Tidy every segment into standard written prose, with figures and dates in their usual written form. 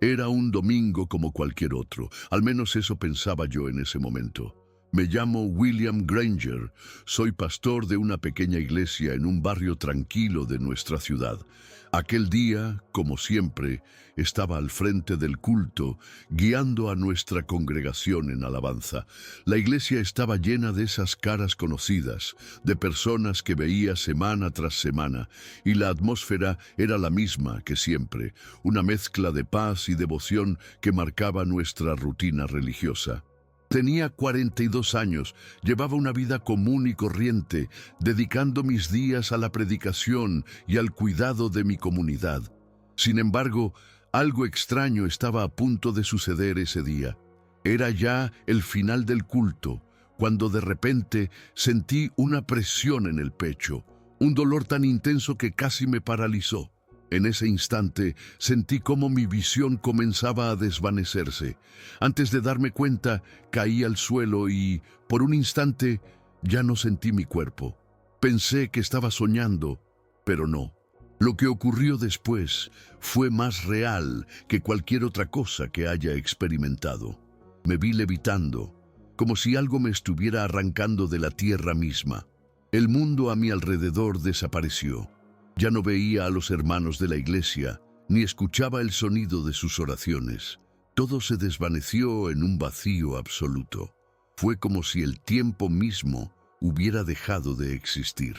Era un domingo como cualquier otro, al menos eso pensaba yo en ese momento. Me llamo William Granger, soy pastor de una pequeña iglesia en un barrio tranquilo de nuestra ciudad. Aquel día, como siempre, estaba al frente del culto, guiando a nuestra congregación en alabanza. La iglesia estaba llena de esas caras conocidas, de personas que veía semana tras semana, y la atmósfera era la misma que siempre, una mezcla de paz y devoción que marcaba nuestra rutina religiosa. Tenía 42 años, llevaba una vida común y corriente, dedicando mis días a la predicación y al cuidado de mi comunidad. Sin embargo, algo extraño estaba a punto de suceder ese día. Era ya el final del culto, cuando de repente sentí una presión en el pecho, un dolor tan intenso que casi me paralizó. En ese instante sentí cómo mi visión comenzaba a desvanecerse. Antes de darme cuenta, caí al suelo y, por un instante, ya no sentí mi cuerpo. Pensé que estaba soñando, pero no. Lo que ocurrió después fue más real que cualquier otra cosa que haya experimentado. Me vi levitando, como si algo me estuviera arrancando de la tierra misma. El mundo a mi alrededor desapareció. Ya no veía a los hermanos de la iglesia, ni escuchaba el sonido de sus oraciones. Todo se desvaneció en un vacío absoluto. Fue como si el tiempo mismo hubiera dejado de existir.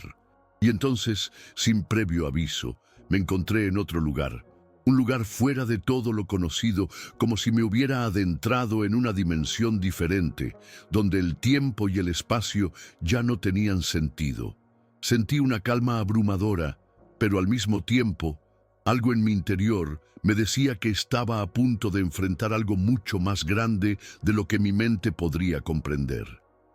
Y entonces, sin previo aviso, me encontré en otro lugar, un lugar fuera de todo lo conocido, como si me hubiera adentrado en una dimensión diferente, donde el tiempo y el espacio ya no tenían sentido. Sentí una calma abrumadora, pero al mismo tiempo, algo en mi interior me decía que estaba a punto de enfrentar algo mucho más grande de lo que mi mente podría comprender.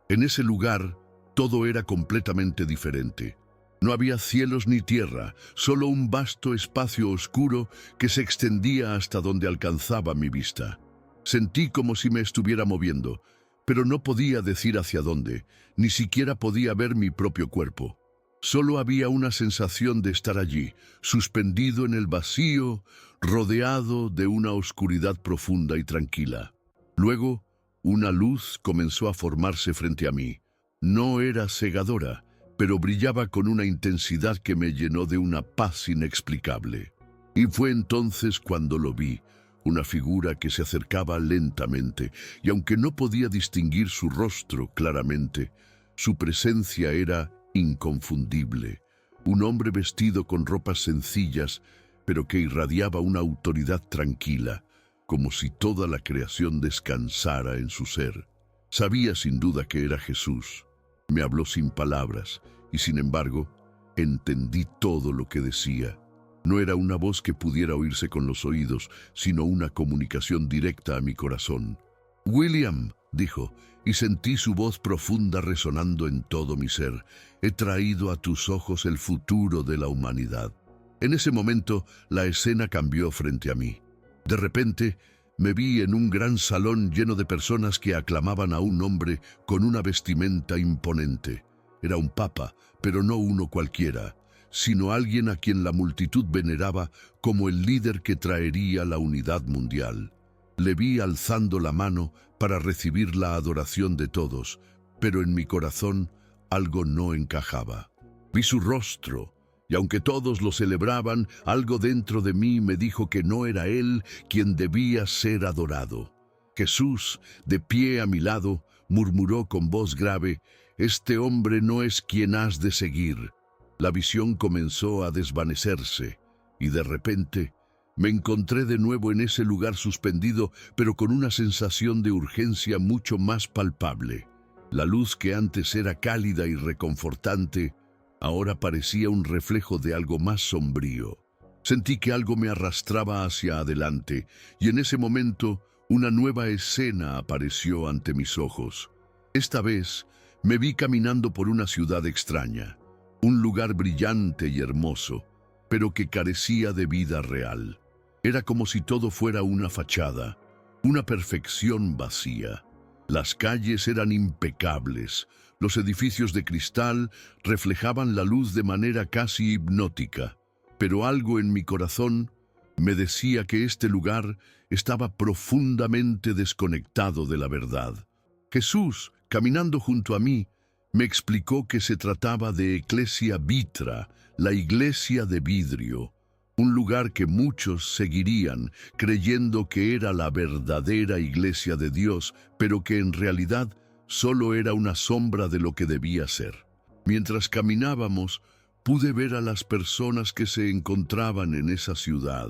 En ese lugar, todo era completamente diferente. No había cielos ni tierra, solo un vasto espacio oscuro que se extendía hasta donde alcanzaba mi vista. Sentí como si me estuviera moviendo, pero no podía decir hacia dónde, ni siquiera podía ver mi propio cuerpo. Solo había una sensación de estar allí, suspendido en el vacío, rodeado de una oscuridad profunda y tranquila. Luego, una luz comenzó a formarse frente a mí. No era cegadora, pero brillaba con una intensidad que me llenó de una paz inexplicable. Y fue entonces cuando lo vi, una figura que se acercaba lentamente, y aunque no podía distinguir su rostro claramente, su presencia era inconfundible, un hombre vestido con ropas sencillas, pero que irradiaba una autoridad tranquila, como si toda la creación descansara en su ser. Sabía sin duda que era Jesús. Me habló sin palabras, y sin embargo, entendí todo lo que decía. No era una voz que pudiera oírse con los oídos, sino una comunicación directa a mi corazón. «William», dijo, y sentí su voz profunda resonando en todo mi ser. «He traído a tus ojos el futuro de la humanidad». En ese momento, la escena cambió frente a mí. De repente, me vi en un gran salón lleno de personas que aclamaban a un hombre con una vestimenta imponente. Era un papa, pero no uno cualquiera, sino alguien a quien la multitud veneraba como el líder que traería la unidad mundial. Le vi alzando la mano para recibir la adoración de todos, pero en mi corazón algo no encajaba. Vi su rostro, y aunque todos lo celebraban, algo dentro de mí me dijo que no era él quien debía ser adorado. Jesús, de pie a mi lado, murmuró con voz grave: «Este hombre no es quien has de seguir». La visión comenzó a desvanecerse, y de repente me encontré de nuevo en ese lugar suspendido, pero con una sensación de urgencia mucho más palpable. La luz que antes era cálida y reconfortante, ahora parecía un reflejo de algo más sombrío. Sentí que algo me arrastraba hacia adelante, y en ese momento una nueva escena apareció ante mis ojos. Esta vez me vi caminando por una ciudad extraña, un lugar brillante y hermoso, pero que carecía de vida real. Era como si todo fuera una fachada, una perfección vacía. Las calles eran impecables, los edificios de cristal reflejaban la luz de manera casi hipnótica, pero algo en mi corazón Me decía que este lugar estaba profundamente desconectado de la verdad. Jesús, caminando junto a mí, me explicó que se trataba de Ecclesia Vitra, la iglesia de vidrio, un lugar que muchos seguirían creyendo que era la verdadera iglesia de Dios, pero que en realidad solo era una sombra de lo que debía ser. Mientras caminábamos, pude ver a las personas que se encontraban en esa ciudad.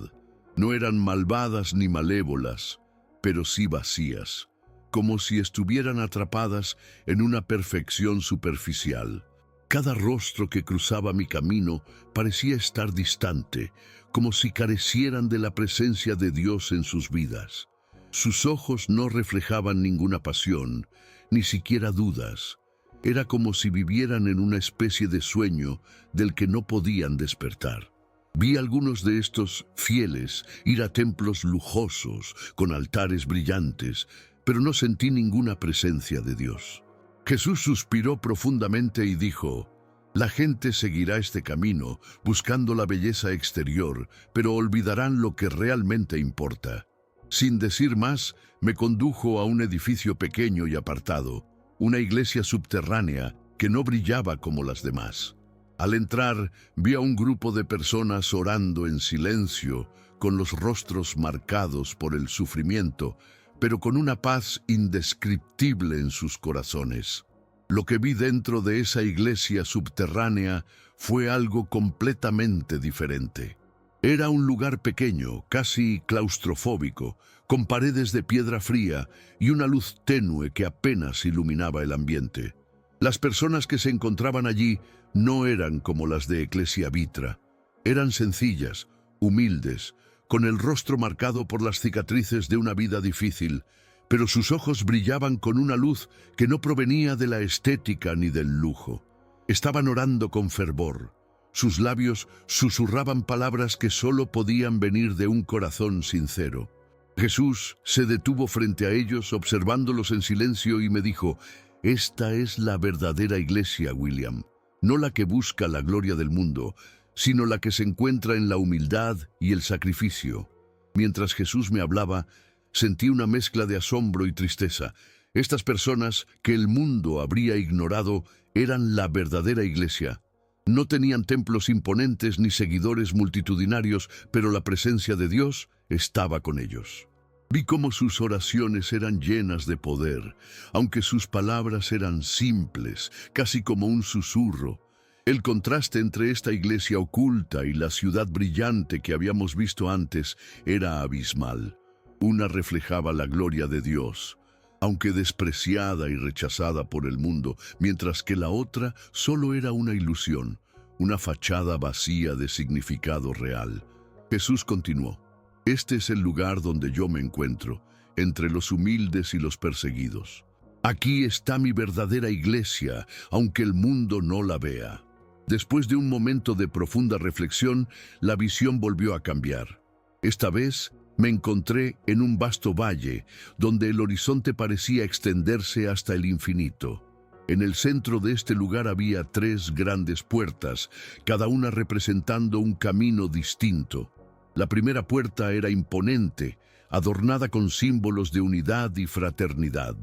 No eran malvadas ni malévolas, pero sí vacías, como si estuvieran atrapadas en una perfección superficial. Cada rostro que cruzaba mi camino parecía estar distante, como si carecieran de la presencia de Dios en sus vidas. Sus ojos no reflejaban ninguna pasión, ni siquiera dudas. Era como si vivieran en una especie de sueño del que no podían despertar. Vi a algunos de estos fieles ir a templos lujosos, con altares brillantes, pero no sentí ninguna presencia de Dios. Jesús suspiró profundamente y dijo: «La gente seguirá este camino, buscando la belleza exterior, pero olvidarán lo que realmente importa». Sin decir más, me condujo a un edificio pequeño y apartado, una iglesia subterránea que no brillaba como las demás. Al entrar, vi a un grupo de personas orando en silencio, con los rostros marcados por el sufrimiento, pero con una paz indescriptible en sus corazones. Lo que vi dentro de esa iglesia subterránea fue algo completamente diferente. Era un lugar pequeño, casi claustrofóbico, con paredes de piedra fría y una luz tenue que apenas iluminaba el ambiente. Las personas que se encontraban allí no eran como las de Ecclesia Vitra. Eran sencillas, humildes, con el rostro marcado por las cicatrices de una vida difícil, pero sus ojos brillaban con una luz que no provenía de la estética ni del lujo. Estaban orando con fervor. Sus labios susurraban palabras que solo podían venir de un corazón sincero. Jesús se detuvo frente a ellos, observándolos en silencio, y me dijo: «Esta es la verdadera iglesia, William, no la que busca la gloria del mundo, sino la que se encuentra en la humildad y el sacrificio». Mientras Jesús me hablaba, sentí una mezcla de asombro y tristeza. Estas personas que el mundo habría ignorado eran la verdadera iglesia. No tenían templos imponentes ni seguidores multitudinarios, pero la presencia de Dios estaba con ellos. Vi cómo sus oraciones eran llenas de poder, aunque sus palabras eran simples, casi como un susurro. El contraste entre esta iglesia oculta y la ciudad brillante que habíamos visto antes era abismal. Una reflejaba la gloria de Dios, aunque despreciada y rechazada por el mundo, mientras que la otra solo era una ilusión, una fachada vacía de significado real. Jesús continuó: «Este es el lugar donde yo me encuentro, entre los humildes y los perseguidos. Aquí está mi verdadera iglesia, aunque el mundo no la vea». Después de un momento de profunda reflexión, la visión volvió a cambiar. Esta vez me encontré en un vasto valle, donde el horizonte parecía extenderse hasta el infinito. En el centro de este lugar había 3 grandes puertas, cada una representando un camino distinto. La primera puerta era imponente, adornada con símbolos de unidad y fraternidad.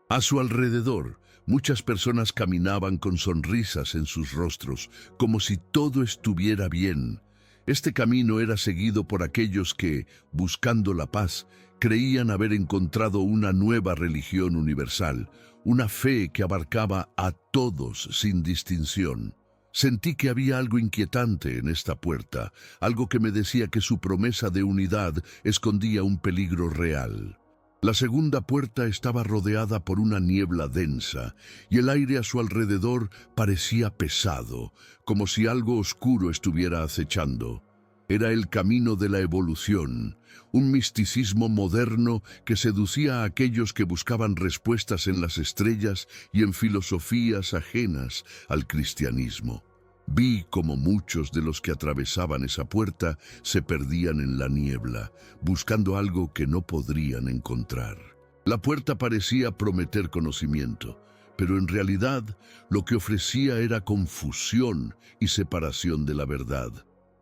A su alrededor, muchas personas caminaban con sonrisas en sus rostros, como si todo estuviera bien. Este camino era seguido por aquellos que, buscando la paz, creían haber encontrado una nueva religión universal, una fe que abarcaba a todos sin distinción. Sentí que había algo inquietante en esta puerta, algo que me decía que su promesa de unidad escondía un peligro real. La segunda puerta estaba rodeada por una niebla densa, y el aire a su alrededor parecía pesado, como si algo oscuro estuviera acechando. Era el camino de la evolución, un misticismo moderno que seducía a aquellos que buscaban respuestas en las estrellas y en filosofías ajenas al cristianismo. Vi como muchos de los que atravesaban esa puerta se perdían en la niebla, buscando algo que no podrían encontrar. La puerta parecía prometer conocimiento, pero en realidad lo que ofrecía era confusión y separación de la verdad.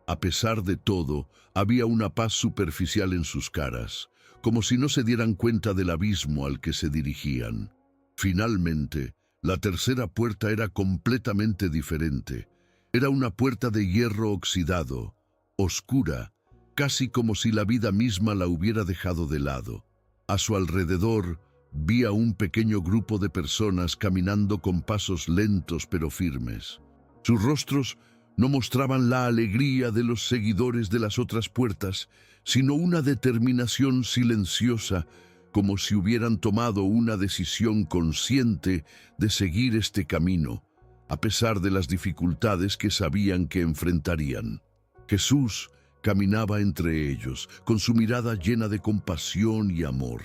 A pesar de todo, había una paz superficial en sus caras, como si no se dieran cuenta del abismo al que se dirigían. Finalmente, la tercera puerta era completamente diferente. Era una puerta de hierro oxidado, oscura, casi como si la vida misma la hubiera dejado de lado. A su alrededor, vi a un pequeño grupo de personas caminando con pasos lentos pero firmes. Sus rostros no mostraban la alegría de los seguidores de las otras puertas, sino una determinación silenciosa, como si hubieran tomado una decisión consciente de seguir este camino, a pesar de las dificultades que sabían que enfrentarían. Jesús caminaba entre ellos, con su mirada llena de compasión y amor.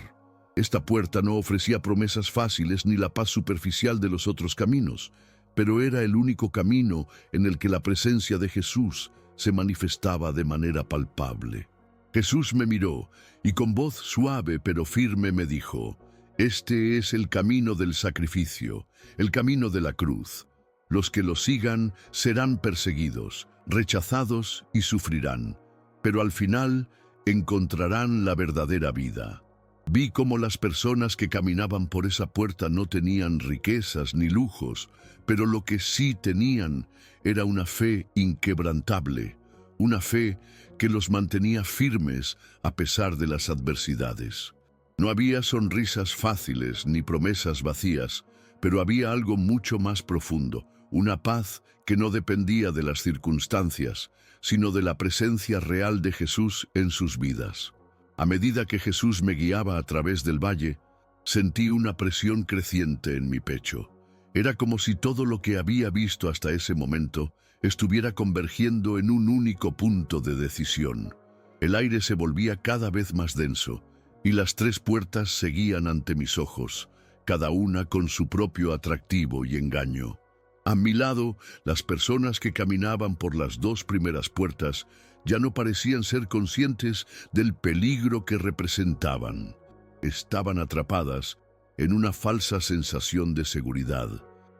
Esta puerta no ofrecía promesas fáciles ni la paz superficial de los otros caminos, pero era el único camino en el que la presencia de Jesús se manifestaba de manera palpable. Jesús me miró y con voz suave pero firme me dijo: «Este es el camino del sacrificio, el camino de la cruz. Los que lo sigan serán perseguidos, rechazados y sufrirán, pero al final encontrarán la verdadera vida». Vi cómo las personas que caminaban por esa puerta no tenían riquezas ni lujos, pero lo que sí tenían era una fe inquebrantable, una fe que los mantenía firmes a pesar de las adversidades. No había sonrisas fáciles ni promesas vacías, pero había algo mucho más profundo, una paz que no dependía de las circunstancias, sino de la presencia real de Jesús en sus vidas. A medida que Jesús me guiaba a través del valle, sentí una presión creciente en mi pecho. Era como si todo lo que había visto hasta ese momento estuviera convergiendo en un único punto de decisión. El aire se volvía cada vez más denso, y las tres puertas seguían ante mis ojos, cada una con su propio atractivo y engaño. A mi lado, las personas que caminaban por las dos primeras puertas ya no parecían ser conscientes del peligro que representaban. Estaban atrapadas en una falsa sensación de seguridad,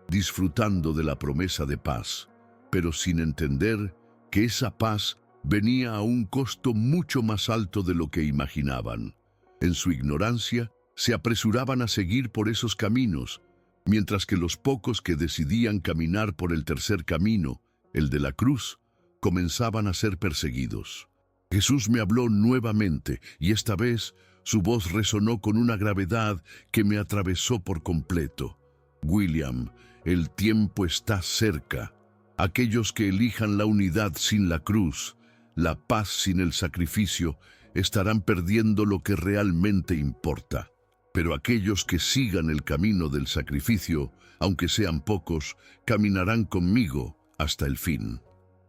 disfrutando de la promesa de paz, pero sin entender que esa paz venía a un costo mucho más alto de lo que imaginaban. En su ignorancia, se apresuraban a seguir por esos caminos, mientras que los pocos que decidían caminar por el tercer camino, el de la cruz, comenzaban a ser perseguidos. Jesús me habló nuevamente, y esta vez su voz resonó con una gravedad que me atravesó por completo. «William, el tiempo está cerca. Aquellos que elijan la unidad sin la cruz, la paz sin el sacrificio, estarán perdiendo lo que realmente importa. Pero aquellos que sigan el camino del sacrificio, aunque sean pocos, caminarán conmigo hasta el fin».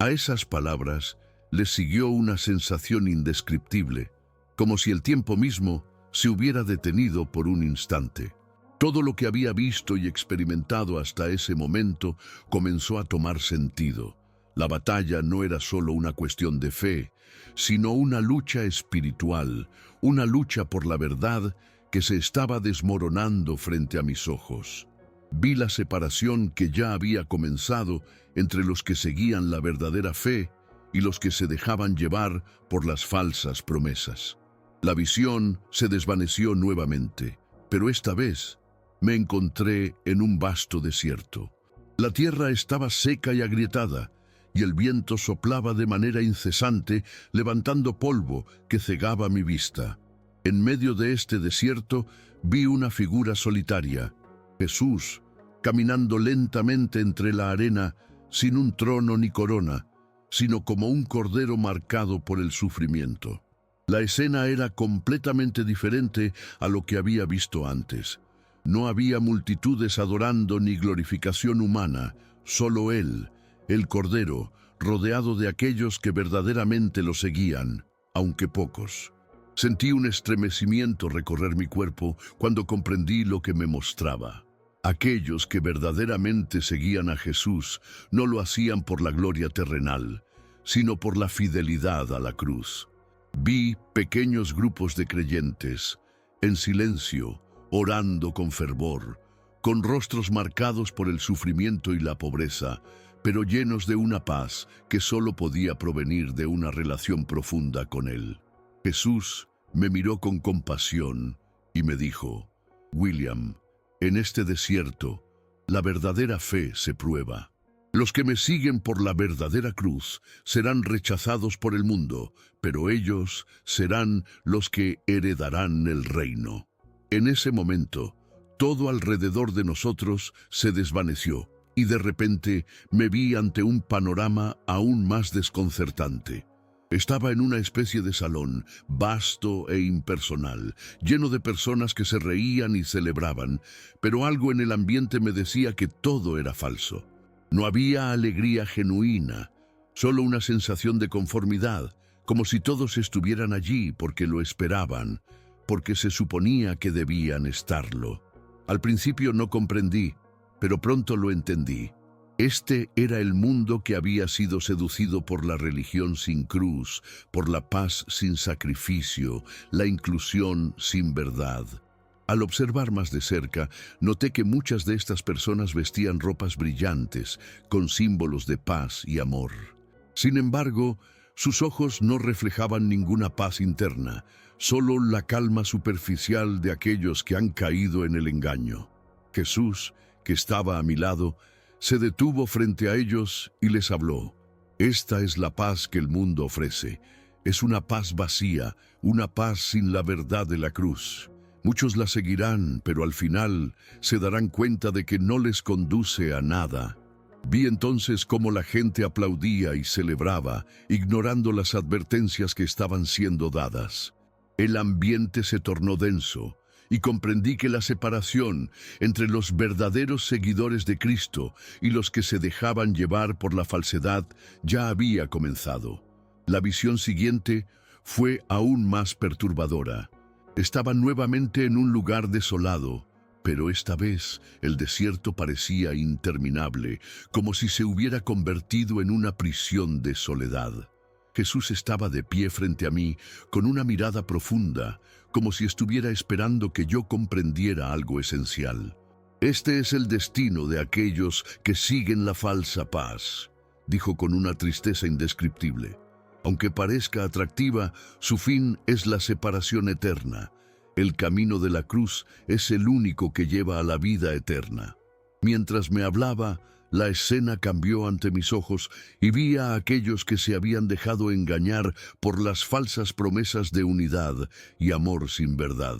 A esas palabras le siguió una sensación indescriptible, como si el tiempo mismo se hubiera detenido por un instante. Todo lo que había visto y experimentado hasta ese momento comenzó a tomar sentido. La batalla no era solo una cuestión de fe, sino una lucha espiritual, una lucha por la verdad que se estaba desmoronando frente a mis ojos. Vi la separación que ya había comenzado entre los que seguían la verdadera fe y los que se dejaban llevar por las falsas promesas. La visión se desvaneció nuevamente, pero esta vez me encontré en un vasto desierto. La tierra estaba seca y agrietada, y el viento soplaba de manera incesante, levantando polvo que cegaba mi vista. En medio de este desierto vi una figura solitaria, Jesús, caminando lentamente entre la arena, sin un trono ni corona, sino como un cordero marcado por el sufrimiento. La escena era completamente diferente a lo que había visto antes. No había multitudes adorando ni glorificación humana, solo Él, el Cordero, rodeado de aquellos que verdaderamente lo seguían, aunque pocos. Sentí un estremecimiento recorrer mi cuerpo cuando comprendí lo que me mostraba. Aquellos que verdaderamente seguían a Jesús no lo hacían por la gloria terrenal, sino por la fidelidad a la cruz. Vi pequeños grupos de creyentes, en silencio, orando con fervor, con rostros marcados por el sufrimiento y la pobreza, pero llenos de una paz que solo podía provenir de una relación profunda con Él. Jesús me miró con compasión y me dijo: William, en este desierto, la verdadera fe se prueba. Los que me siguen por la verdadera cruz serán rechazados por el mundo, pero ellos serán los que heredarán el reino. En ese momento, todo alrededor de nosotros se desvaneció, y de repente me vi ante un panorama aún más desconcertante. Estaba en una especie de salón, vasto e impersonal, lleno de personas que se reían y celebraban, pero algo en el ambiente me decía que todo era falso. No había alegría genuina, solo una sensación de conformidad, como si todos estuvieran allí porque lo esperaban, porque se suponía que debían estarlo. Al principio no comprendí, pero pronto lo entendí. Este era el mundo que había sido seducido por la religión sin cruz, por la paz sin sacrificio, la inclusión sin verdad. Al observar más de cerca, noté que muchas de estas personas vestían ropas brillantes, con símbolos de paz y amor. Sin embargo, sus ojos no reflejaban ninguna paz interna, solo la calma superficial de aquellos que han caído en el engaño. Jesús, que estaba a mi lado, se detuvo frente a ellos y les habló. Esta es la paz que el mundo ofrece. Es una paz vacía, una paz sin la verdad de la cruz. Muchos la seguirán, pero al final se darán cuenta de que no les conduce a nada. Vi entonces cómo la gente aplaudía y celebraba, ignorando las advertencias que estaban siendo dadas. El ambiente se tornó denso, y comprendí que la separación entre los verdaderos seguidores de Cristo y los que se dejaban llevar por la falsedad ya había comenzado. La visión siguiente fue aún más perturbadora. Estaba nuevamente en un lugar desolado, pero esta vez el desierto parecía interminable, como si se hubiera convertido en una prisión de soledad. Jesús estaba de pie frente a mí, con una mirada profunda, como si estuviera esperando que yo comprendiera algo esencial. Este es el destino de aquellos que siguen la falsa paz, dijo con una tristeza indescriptible. Aunque parezca atractiva, su fin es la separación eterna. El camino de la cruz es el único que lleva a la vida eterna. Mientras me hablaba, la escena cambió ante mis ojos y vi a aquellos que se habían dejado engañar por las falsas promesas de unidad y amor sin verdad.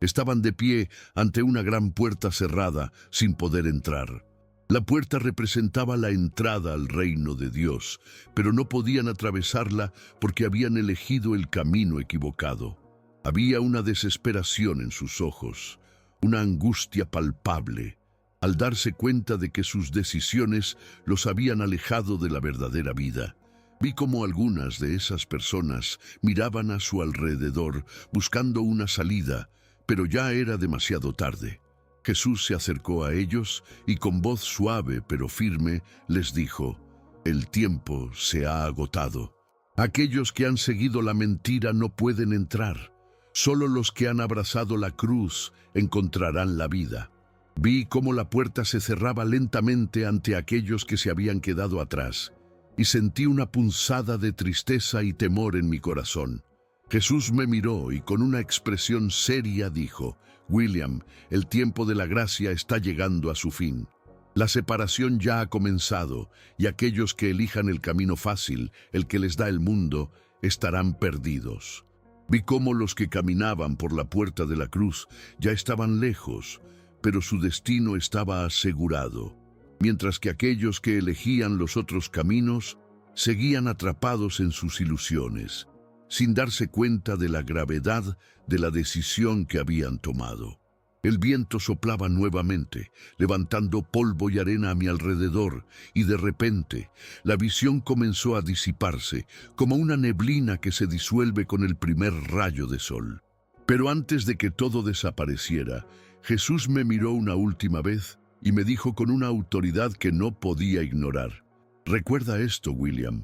Estaban de pie ante una gran puerta cerrada, sin poder entrar. La puerta representaba la entrada al reino de Dios, pero no podían atravesarla porque habían elegido el camino equivocado. Había una desesperación en sus ojos, una angustia palpable, al darse cuenta de que sus decisiones los habían alejado de la verdadera vida. Vi cómo algunas de esas personas miraban a su alrededor, buscando una salida, pero ya era demasiado tarde. Jesús se acercó a ellos y con voz suave pero firme les dijo: «El tiempo se ha agotado. Aquellos que han seguido la mentira no pueden entrar. Solo los que han abrazado la cruz encontrarán la vida». Vi cómo la puerta se cerraba lentamente ante aquellos que se habían quedado atrás, y sentí una punzada de tristeza y temor en mi corazón. Jesús me miró y con una expresión seria dijo: «William, el tiempo de la gracia está llegando a su fin. La separación ya ha comenzado, y aquellos que elijan el camino fácil, el que les da el mundo, estarán perdidos». Vi cómo los que caminaban por la puerta de la cruz ya estaban lejos, pero su destino estaba asegurado, mientras que aquellos que elegían los otros caminos seguían atrapados en sus ilusiones, sin darse cuenta de la gravedad de la decisión que habían tomado. El viento soplaba nuevamente, levantando polvo y arena a mi alrededor, y de repente la visión comenzó a disiparse, como una neblina que se disuelve con el primer rayo de sol. Pero antes de que todo desapareciera, Jesús me miró una última vez y me dijo con una autoridad que no podía ignorar: «Recuerda esto, William.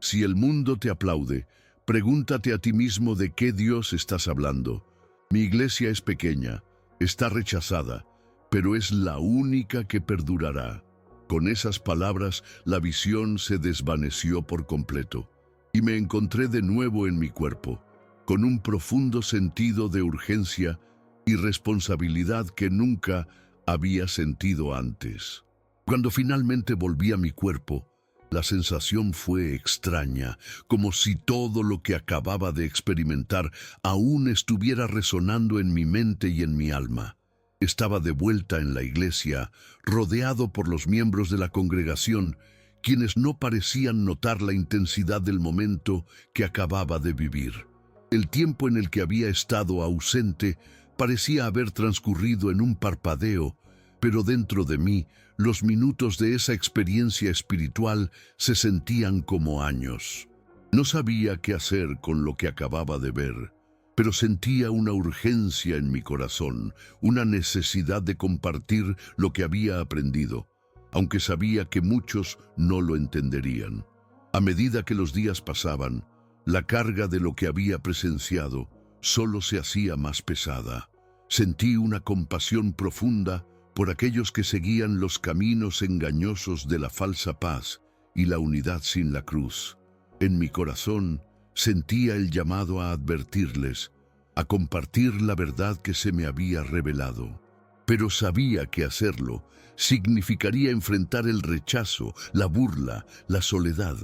Si el mundo te aplaude, pregúntate a ti mismo de qué Dios estás hablando. Mi iglesia es pequeña, está rechazada, pero es la única que perdurará. Con esas palabras, la visión se desvaneció por completo y me encontré de nuevo en mi cuerpo, con un profundo sentido de urgencia y responsabilidad que nunca había sentido antes. Cuando finalmente volví a mi cuerpo, la sensación fue extraña, como si todo lo que acababa de experimentar aún estuviera resonando en mi mente y en mi alma. Estaba de vuelta en la iglesia, rodeado por los miembros de la congregación, quienes no parecían notar la intensidad del momento que acababa de vivir. El tiempo en el que había estado ausente parecía haber transcurrido en un parpadeo, pero dentro de mí, los minutos de esa experiencia espiritual se sentían como años. No sabía qué hacer con lo que acababa de ver, pero sentía una urgencia en mi corazón, una necesidad de compartir lo que había aprendido, aunque sabía que muchos no lo entenderían. A medida que los días pasaban, la carga de lo que había presenciado solo se hacía más pesada. Sentí una compasión profunda por aquellos que seguían los caminos engañosos de la falsa paz y la unidad sin la cruz. En mi corazón sentía el llamado a advertirles, a compartir la verdad que se me había revelado. Pero sabía que hacerlo significaría enfrentar el rechazo, la burla, la soledad.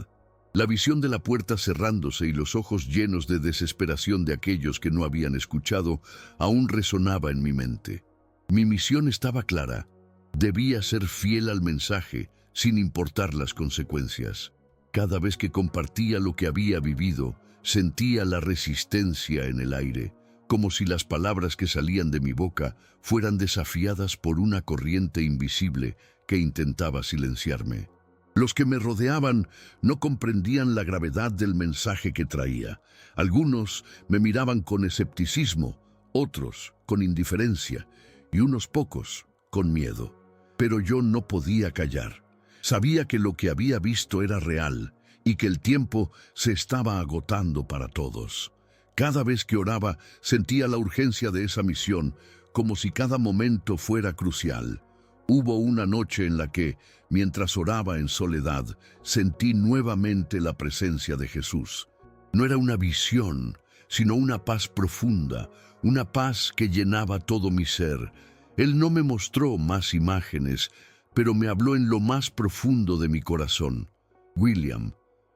La visión de la puerta cerrándose y los ojos llenos de desesperación de aquellos que no habían escuchado aún resonaba en mi mente. Mi misión estaba clara. Debía ser fiel al mensaje, sin importar las consecuencias. Cada vez que compartía lo que había vivido, sentía la resistencia en el aire, como si las palabras que salían de mi boca fueran desafiadas por una corriente invisible que intentaba silenciarme. Los que me rodeaban no comprendían la gravedad del mensaje que traía. Algunos me miraban con escepticismo, otros con indiferencia y unos pocos con miedo. Pero yo no podía callar. Sabía que lo que había visto era real y que el tiempo se estaba agotando para todos. Cada vez que oraba, sentía la urgencia de esa misión, como si cada momento fuera crucial. Hubo una noche en la que, mientras oraba en soledad, sentí nuevamente la presencia de Jesús. No era una visión, sino una paz profunda, una paz que llenaba todo mi ser. Él no me mostró más imágenes, pero me habló en lo más profundo de mi corazón. William,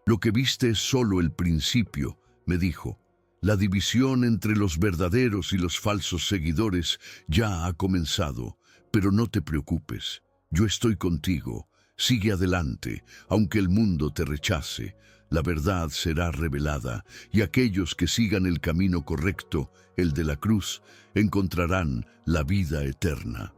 lo que viste es solo el principio, me dijo. La división entre los verdaderos y los falsos seguidores ya ha comenzado, pero no te preocupes. Yo estoy contigo. Sigue adelante, aunque el mundo te rechace. La verdad será revelada, y aquellos que sigan el camino correcto, el de la cruz, encontrarán la vida eterna.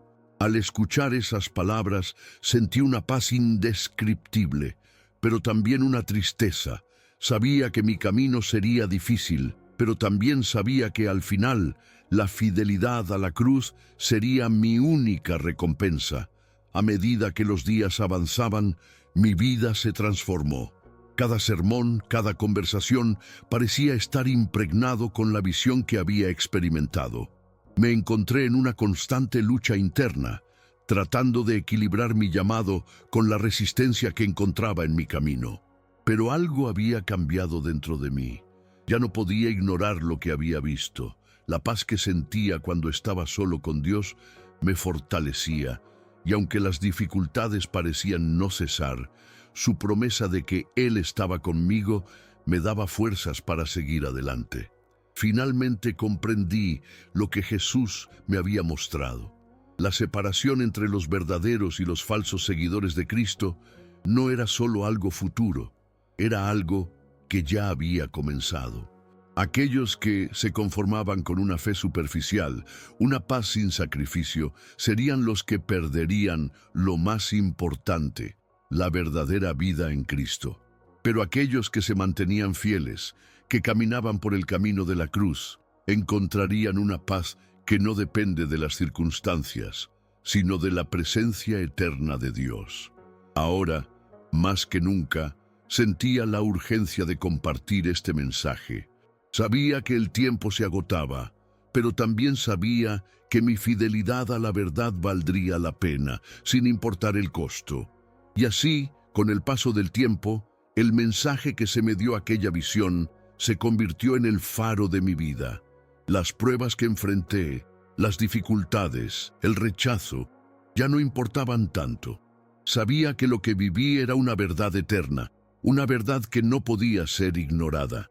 Al escuchar esas palabras, sentí una paz indescriptible, pero también una tristeza. Sabía que mi camino sería difícil, pero también sabía que al final la fidelidad a la cruz sería mi única recompensa. A medida que los días avanzaban, mi vida se transformó. Cada sermón, cada conversación parecía estar impregnado con la visión que había experimentado. Me encontré en una constante lucha interna, tratando de equilibrar mi llamado con la resistencia que encontraba en mi camino. Pero algo había cambiado dentro de mí. Ya no podía ignorar lo que había visto. La paz que sentía cuando estaba solo con Dios me fortalecía, y aunque las dificultades parecían no cesar, su promesa de que Él estaba conmigo me daba fuerzas para seguir adelante. Finalmente comprendí lo que Jesús me había mostrado. La separación entre los verdaderos y los falsos seguidores de Cristo no era solo algo futuro, era algo que ya había comenzado. Aquellos que se conformaban con una fe superficial, una paz sin sacrificio, serían los que perderían lo más importante, la verdadera vida en Cristo. Pero aquellos que se mantenían fieles, que caminaban por el camino de la cruz, encontrarían una paz que no depende de las circunstancias, sino de la presencia eterna de Dios. Ahora, más que nunca, sentía la urgencia de compartir este mensaje. Sabía que el tiempo se agotaba, pero también sabía que mi fidelidad a la verdad valdría la pena, sin importar el costo. Y así, con el paso del tiempo, el mensaje que se me dio aquella visión se convirtió en el faro de mi vida. Las pruebas que enfrenté, las dificultades, el rechazo, ya no importaban tanto. Sabía que lo que viví era una verdad eterna, una verdad que no podía ser ignorada.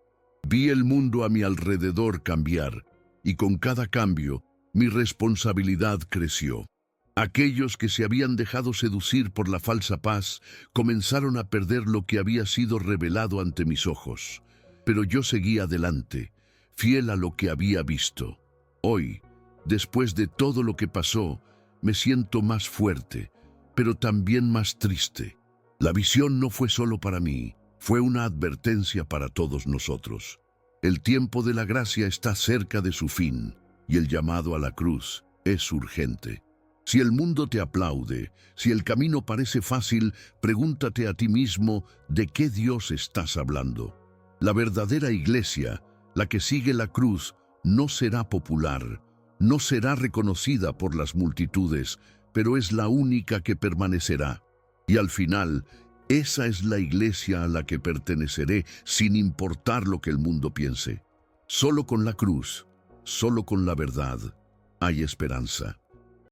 Vi el mundo a mi alrededor cambiar, y con cada cambio, mi responsabilidad creció. Aquellos que se habían dejado seducir por la falsa paz comenzaron a perder lo que había sido revelado ante mis ojos. Pero yo seguía adelante, fiel a lo que había visto. Hoy, después de todo lo que pasó, me siento más fuerte, pero también más triste. La visión no fue solo para mí, fue una advertencia para todos nosotros. El tiempo de la gracia está cerca de su fin, y el llamado a la cruz es urgente. Si el mundo te aplaude, si el camino parece fácil, pregúntate a ti mismo de qué Dios estás hablando. La verdadera iglesia, la que sigue la cruz, no será popular, no será reconocida por las multitudes, pero es la única que permanecerá. Y al final, esa es la iglesia a la que perteneceré sin importar lo que el mundo piense. Solo con la cruz, solo con la verdad, hay esperanza.